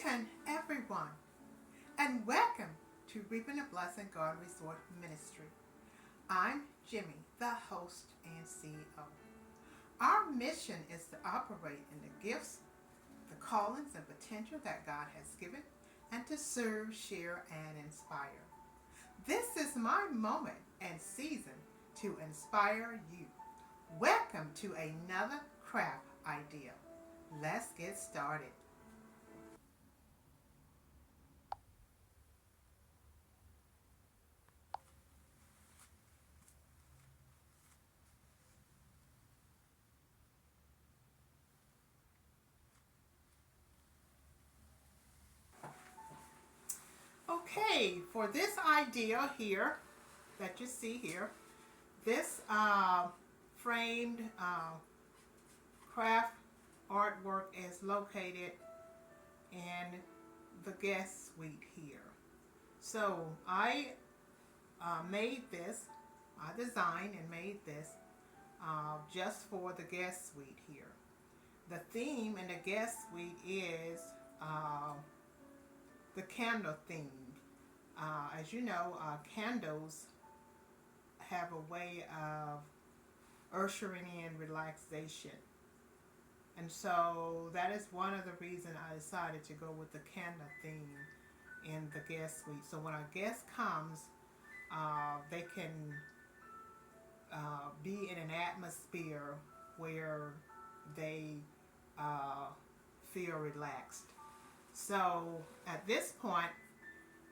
Greeting everyone and welcome to Reaping a Blessing Garden Resort Ministry. I'm Jimmy, the host and CEO. Our mission is to operate in the gifts, the callings, and potential that God has given and to serve, share, and inspire. This is my moment and season to inspire you. Welcome to another craft idea. Let's get started. Okay, for this idea here that you see here, this framed craft artwork is located in the guest suite here. So I made this, I designed and made this just for the guest suite here. The theme in the guest suite is the candle theme. As you know, candles have a way of ushering in relaxation. And so that is one of the reasons I decided to go with the candle theme in the guest suite. So when a guest comes, they can be in an atmosphere where they feel relaxed. So at this point,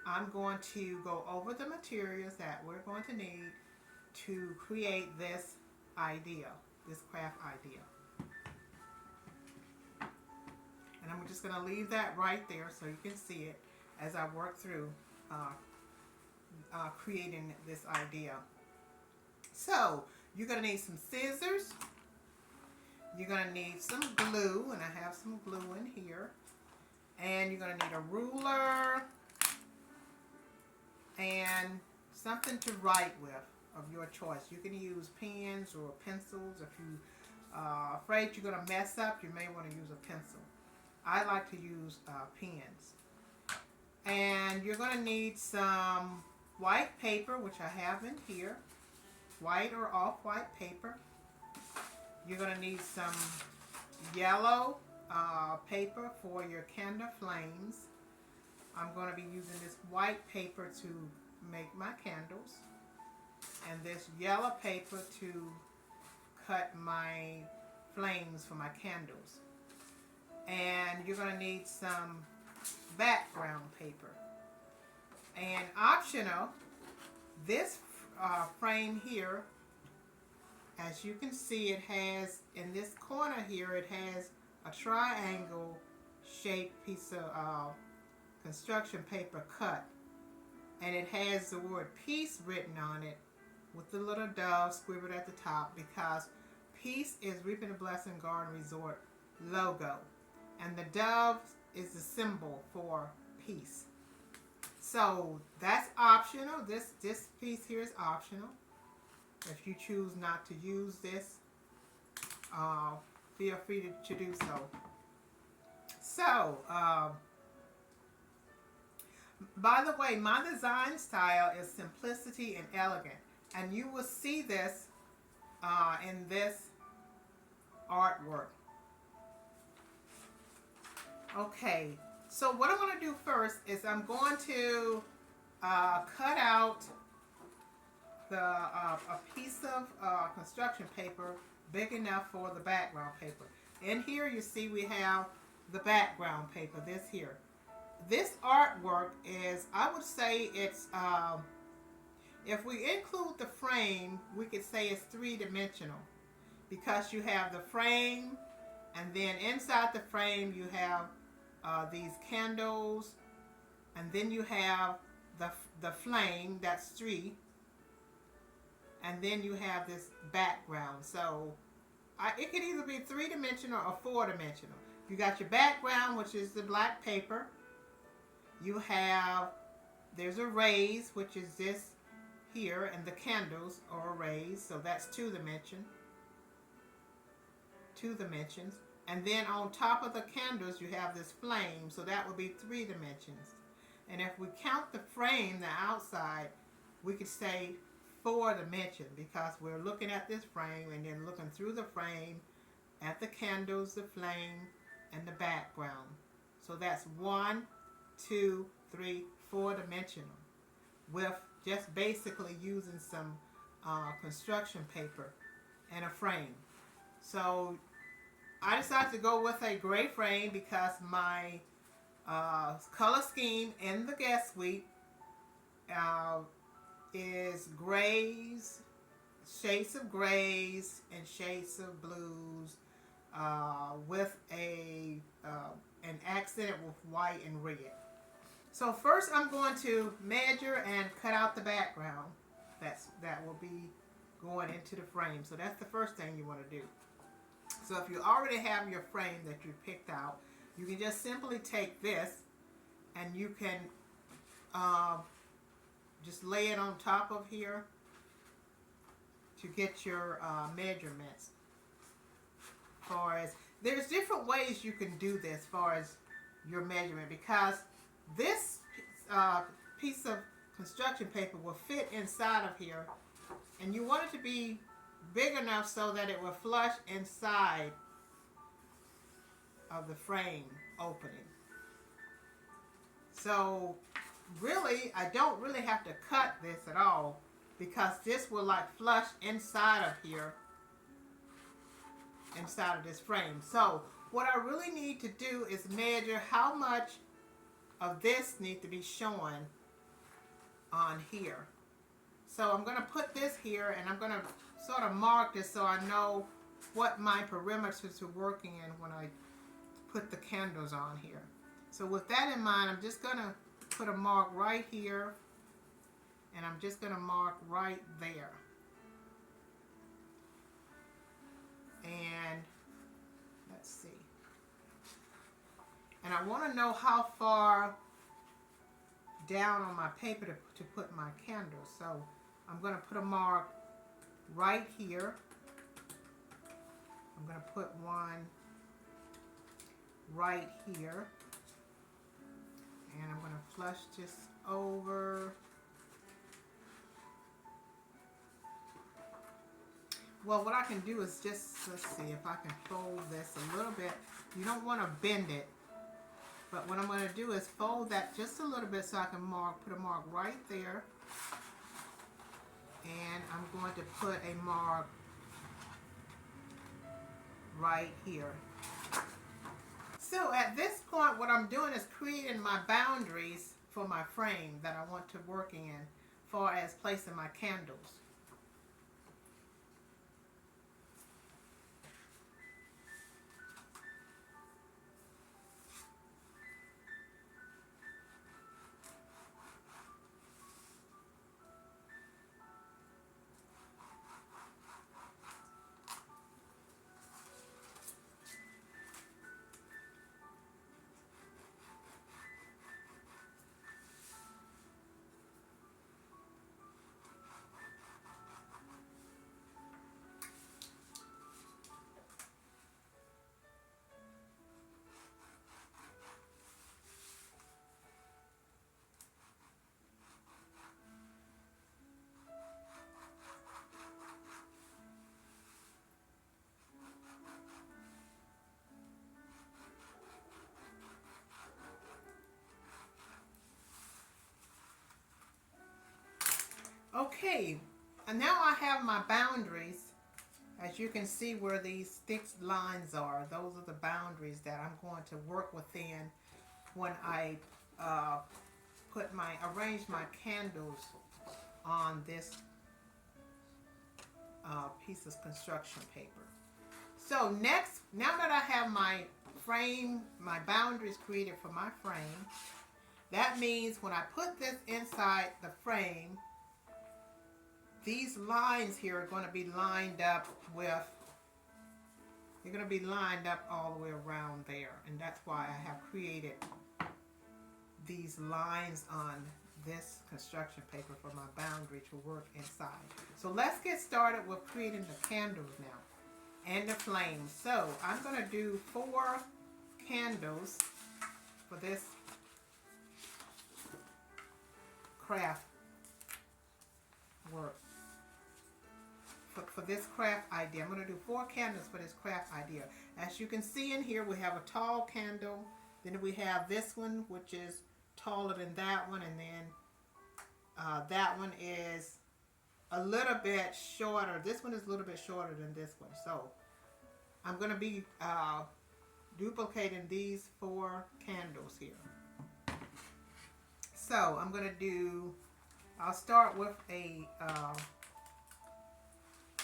I'm going to go over the materials that we're going to need to create this idea, this craft idea. And I'm just going to leave that right there so you can see it as I work through creating this idea. So you're going to need some scissors. You're going to need some glue, and I have some glue in here. And you're going to need a ruler and something to write with of your choice. You can use pens or pencils. If you're afraid you're going to mess up, you may want to use a pencil. I like to use pens. And you're going to need some white paper, which I have in here. White or off-white paper. You're going to need some yellow paper for your candle flames. I'm going to be using this white paper to make my candles. And this yellow paper to cut my flames for my candles. And you're going to need some background paper. And optional, this frame here, as you can see, it has, in this corner here, it has a triangle shaped piece of construction paper cut. And it has the word peace written on it with the little dove scribbled at the top, because peace is Reaping a Blessing Garden Resort logo. And the dove is the symbol for peace. So that's optional. This piece here is optional. If you choose not to use this, feel free to do so. So, by the way, my design style is simplicity and elegant. And you will see this in this artwork. Okay, so what I'm going to do first is I'm going to cut out a piece of construction paper big enough for the background paper. In here you see we have the background paper, this here. This artwork is, I would say it's, if we include the frame, we could say it's three-dimensional, because you have the frame, and then inside the frame you have these candles, and then you have the flame, that's three, and then you have this background. So it could either be three-dimensional or four-dimensional. You got your background, which is the black paper. You have, there's a raise, which is this here, and the candles are a raise, so that's two dimensions. And then on top of the candles, you have this flame, so that would be 3 dimensions. And if we count the frame, the outside, we could say 4 dimensions because we're looking at this frame and then looking through the frame at the candles, the flame, and the background. So that's 1, 2, 3, 4 dimensional with just basically using some construction paper and a frame. So I decided to go with a gray frame because my color scheme in the guest suite is grays, shades of grays, and shades of blues with an accent with white and red. So first I'm going to measure and cut out the background that will be going into the frame. So that's the first thing you want to do. So if you already have your frame that you picked out, you can just simply take this and you can just lay it on top of here to get your measurements. Far as there's different ways you can do this, far as your measurement, because this piece of construction paper will fit inside of here, and you want it to be big enough so that it will flush inside of the frame opening. So really, I don't really have to cut this at all because this will like flush inside of here, inside of this frame. So what I really need to do is measure how much of this needs to be showing on here. So I'm going to put this here and I'm going to sort of mark this so I know what my perimeters are working in when I put the candles on here. So with that in mind, I'm just going to put a mark right here, and I'm just going to mark right there. And let's see. And I want to know how far down on my paper to put my candles. So I'm going to put a mark right here. I'm going to put one right here. And I'm going to flush this over. Well, what I can do is just, let's see if I can fold this a little bit. You don't want to bend it. But what I'm going to do is fold that just a little bit so I can put a mark right there. And I'm going to put a mark right here. So at this point, what I'm doing is creating my boundaries for my frame that I want to work in, far as placing my candles. Okay, and now I have my boundaries. As you can see where these thick lines are, those are the boundaries that I'm going to work within when I arrange my candles on this piece of construction paper. So next, now that I have my frame, my boundaries created for my frame, that means when I put this inside the frame, these lines here are going to be lined up with, they're going to be lined up all the way around there. And that's why I have created these lines on this construction paper for my boundary to work inside. So let's get started with creating the candles now. and the flames. So I'm going to do 4 candles for this craft work. For this craft idea. I'm going to do 4 candles for this craft idea. As you can see in here, we have a tall candle. Then we have this one, which is taller than that one. And then that one is a little bit shorter. This one is a little bit shorter than this one. So I'm going to be duplicating these 4 candles here. So I'm going to do, I'll start with a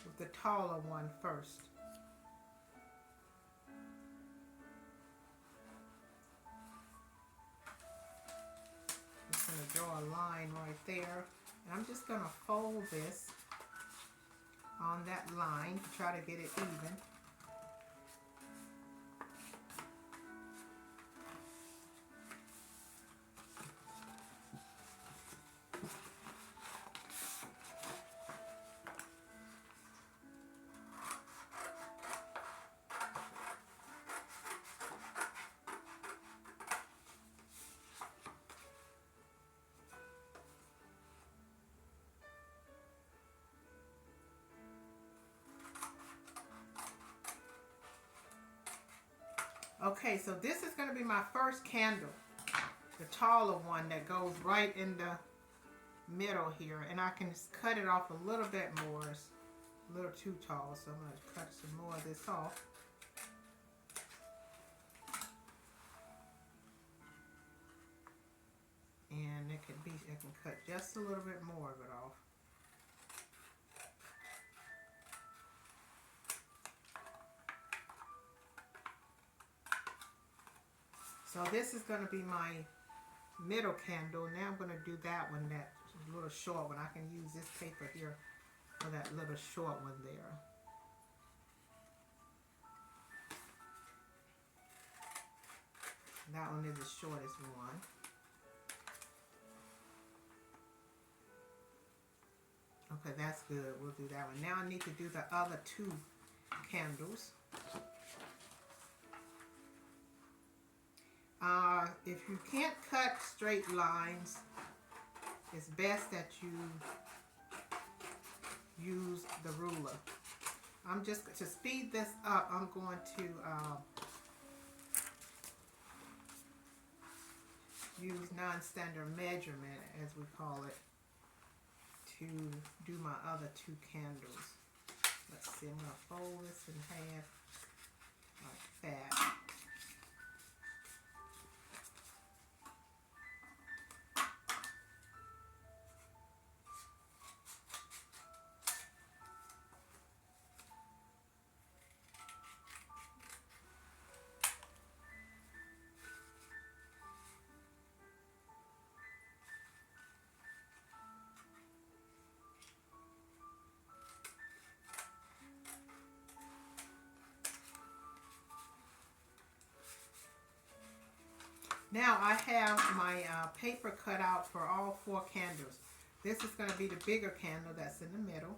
with the taller one first. Just going to draw a line right there. And I'm just going to fold this on that line to try to get it even. Okay, so this is going to be my first candle, the taller one that goes right in the middle here. And I can just cut it off a little bit more. It's a little too tall, so I'm going to cut some more of this off. And I can cut just a little bit more of it off. So this is going to be my middle candle. Now I'm going to do that one, that little short one. I can use this paper here for that little short one there. That one is the shortest one. Okay, that's good. We'll do that one. Now I need to do the other 2 candles. If you can't cut straight lines, it's best that you use the ruler. I'm just, to speed this up, I'm going to use non-standard measurement, as we call it, to do my other 2 candles. Let's see, I'm going to fold this in half like that. Now I have my paper cut out for all 4 candles. This is going to be the bigger candle that's in the middle.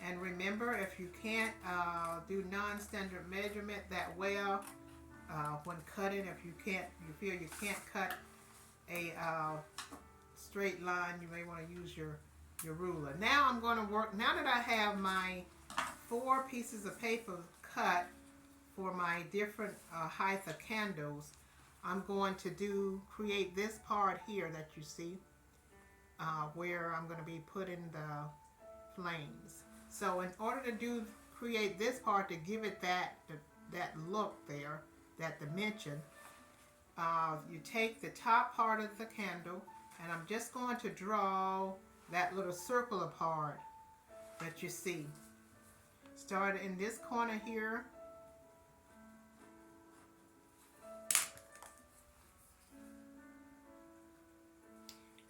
And remember, if you can't do non-standard measurement that well when cutting, if you feel you can't cut a straight line, you may want to use your ruler. Now I'm going to work, now that I have my 4 pieces of paper cut for my different height of candles, I'm going to create this part here that you see where I'm going to be putting the flames. So in order to create this part to give it that look there, that dimension, you take the top part of the candle, and I'm just going to draw that little circular part that you see. Start in this corner here.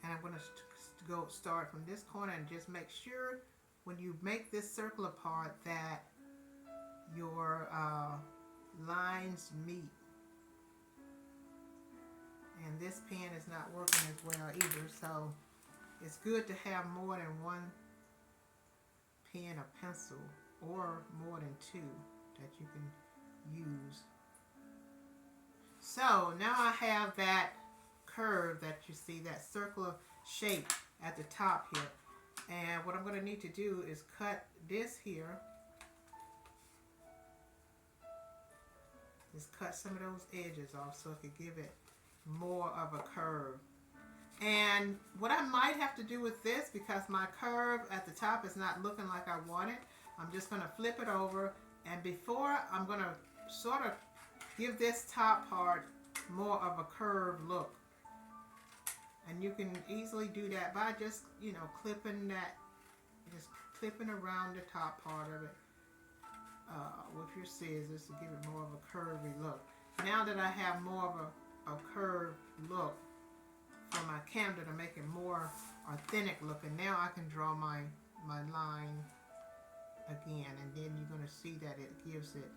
And I'm going to start from this corner and just make sure when you make this circle apart that your lines meet. And this pen is not working as well either, so it's good to have more than one pen or pencil, or more than 2. that you can use. So now I have that curve that you see, that circular shape at the top here. And what I'm going to need to do is cut this here. Just cut some of those edges off so it could give it more of a curve. And what I might have to do with this, because my curve at the top is not looking like I want it, I'm just going to flip it over. And before, I'm going to sort of give this top part more of a curved look. And you can easily do that by just, clipping that, just clipping around the top part of it with your scissors to give it more of a curvy look. Now that I have more of a curved look for my candle to make it more authentic looking, now I can draw my line again, and then you're going to see that it gives it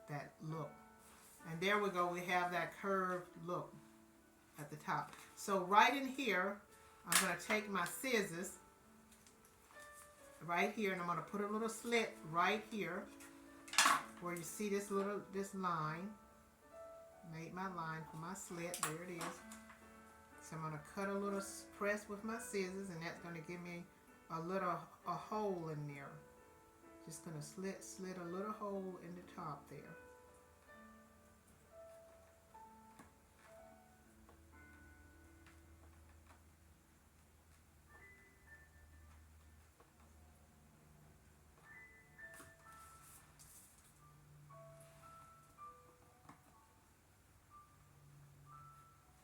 that look. And there we go, we have that curved look at the top. So right in here, I'm going to take my scissors right here, and I'm going to put a little slit right here where you see this line. Made my line for my slit. There it is. So I'm going to cut a little press with my scissors, and that's going to give me a hole in there. Just going to slit a little hole in the top there.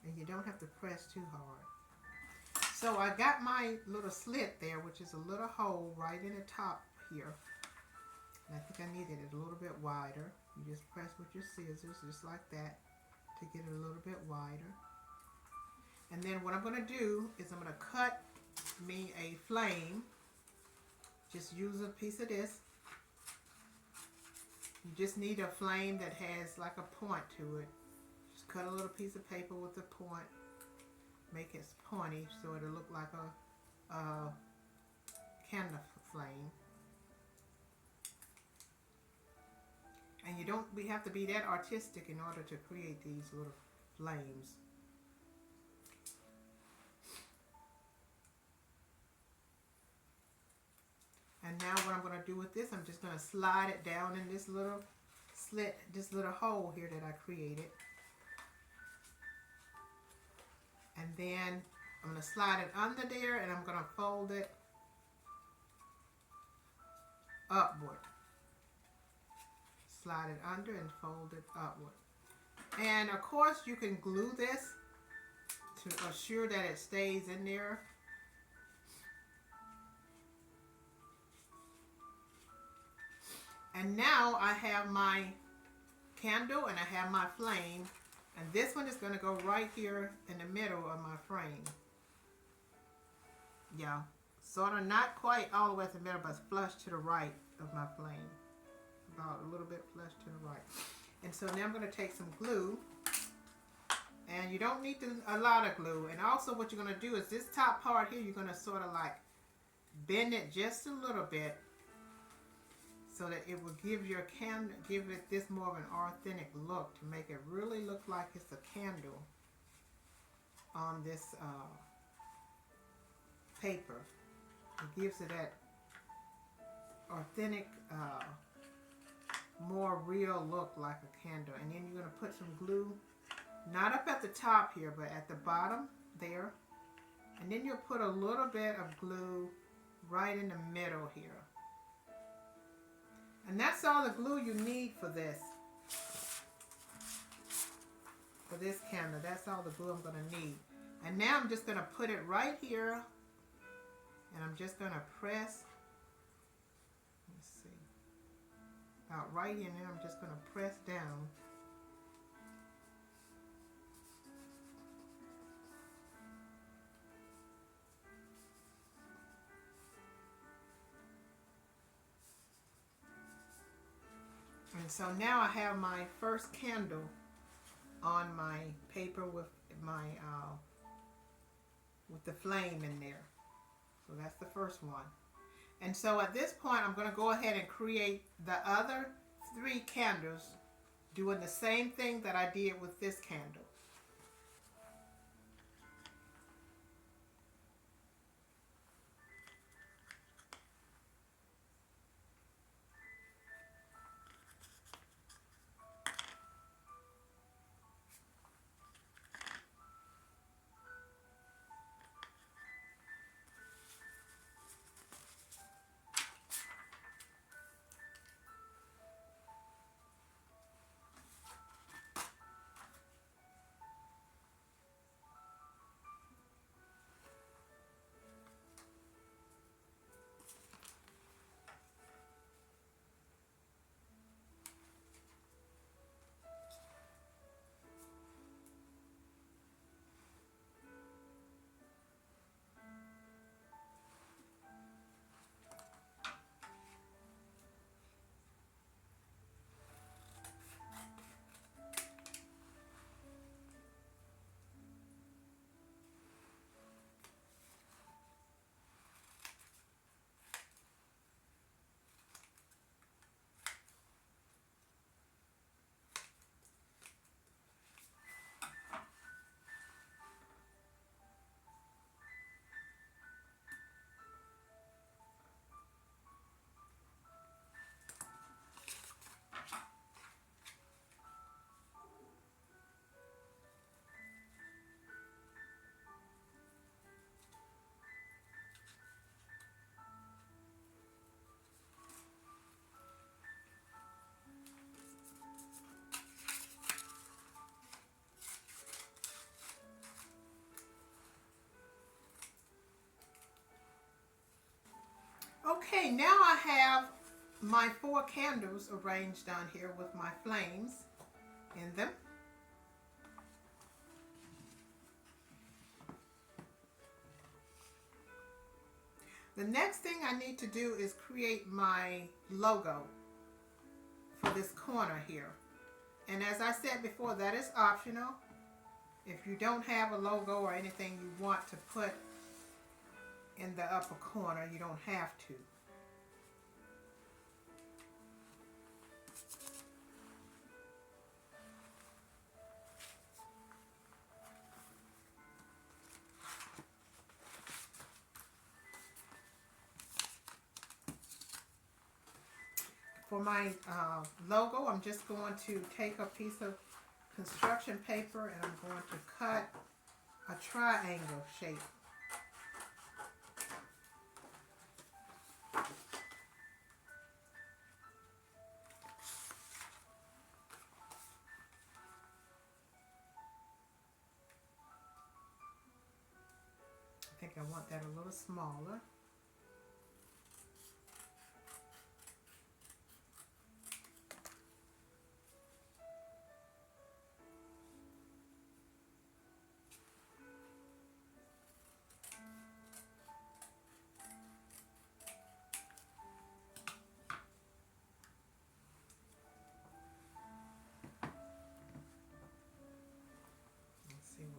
And you don't have to press too hard. So I got my little slit there, which is a little hole right in the top here. And I think I needed it a little bit wider. You just press with your scissors just like that to get it a little bit wider. And then what I'm going to do is I'm going to cut me a flame. Just use a piece of this. You just need a flame that has like a point to it. Just cut a little piece of paper with a point. Make it pointy so it'll look like a candle flame. And we have to be that artistic in order to create these little flames. And now what I'm going to do with this, I'm just going to slide it down in this little slit, this little hole here that I created. And then I'm going to slide it under there, and I'm going to fold it upward. Slide it under and fold it upward. And of course you can glue this to assure that it stays in there. And now I have my candle and I have my flame, and this one is going to go right here in the middle of my frame. Yeah, sort of not quite all the way to the middle, but flush to the right of my flame. About a little bit flush to the right. And so now I'm going to take some glue, and you don't need a lot of glue. And also what you're going to do is this top part here, you're going to sort of like bend it just a little bit so that it will give your candle, give it this more of an authentic look, to make it really look like it's a candle on this paper. It gives it that authentic, more real look like a candle. And then you're going to put some glue, not up at the top here, but at the bottom there. And then you'll put a little bit of glue right in the middle here. And that's all the glue you need for this. For this candle, that's all the glue I'm going to need. And now I'm just going to put it right here. And I'm just going to press. Let's see. About right in there, I'm just going to press down. And so now I have my first candle on my paper with my with the flame in there. So that's the first one. And so at this point, I'm going to go ahead and create the other 3 candles doing the same thing that I did with this candle. Okay, now I have my 4 candles arranged down here with my flames in them. The next thing I need to do is create my logo for this corner here. And as I said before, that is optional. If you don't have a logo or anything you want to put in the upper corner, you don't have to. For my logo, I'm just going to take a piece of construction paper and I'm going to cut a triangle shape. I think I want that a little smaller.